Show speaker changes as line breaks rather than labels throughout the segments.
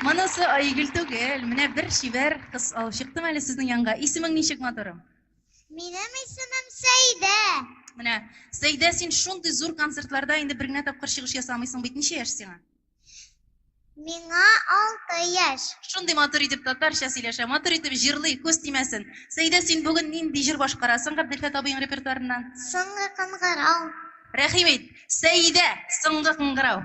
Манысы Айгүл түгел. Менә бер шибәр кыз алып чыктым әле сезнең янга. Исемең ничек, матурым?
Минем исемем Сәйдә.
Менә Сәйдә, син шундый зур концертларда инде бер генә тапкыр чыгыш ясамыйсың бит. Ничә яшь сиңа?
Миңа 6 яшь.
Шундый матур итеп татарча сөйләшә, матур итеп җырлый, күз тимәсен. Сәйдә, син бүген нинди җыр башкарасың Габделфәт абыйның репертуарыннан?
Соңгы кыңгырау.
Рәхим ит. Сәйдә, соңгы кыңгырау.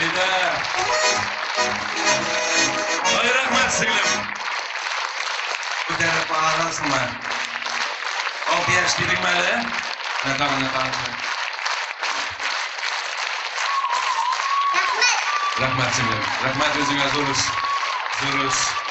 Farida. Voy rahmat singlim. Ko'tarib olasizmi? Olib berish kerakmadi? Naqam.
Rahmat.
Rahmat singlim. Rahmat o'zingga zo'rish.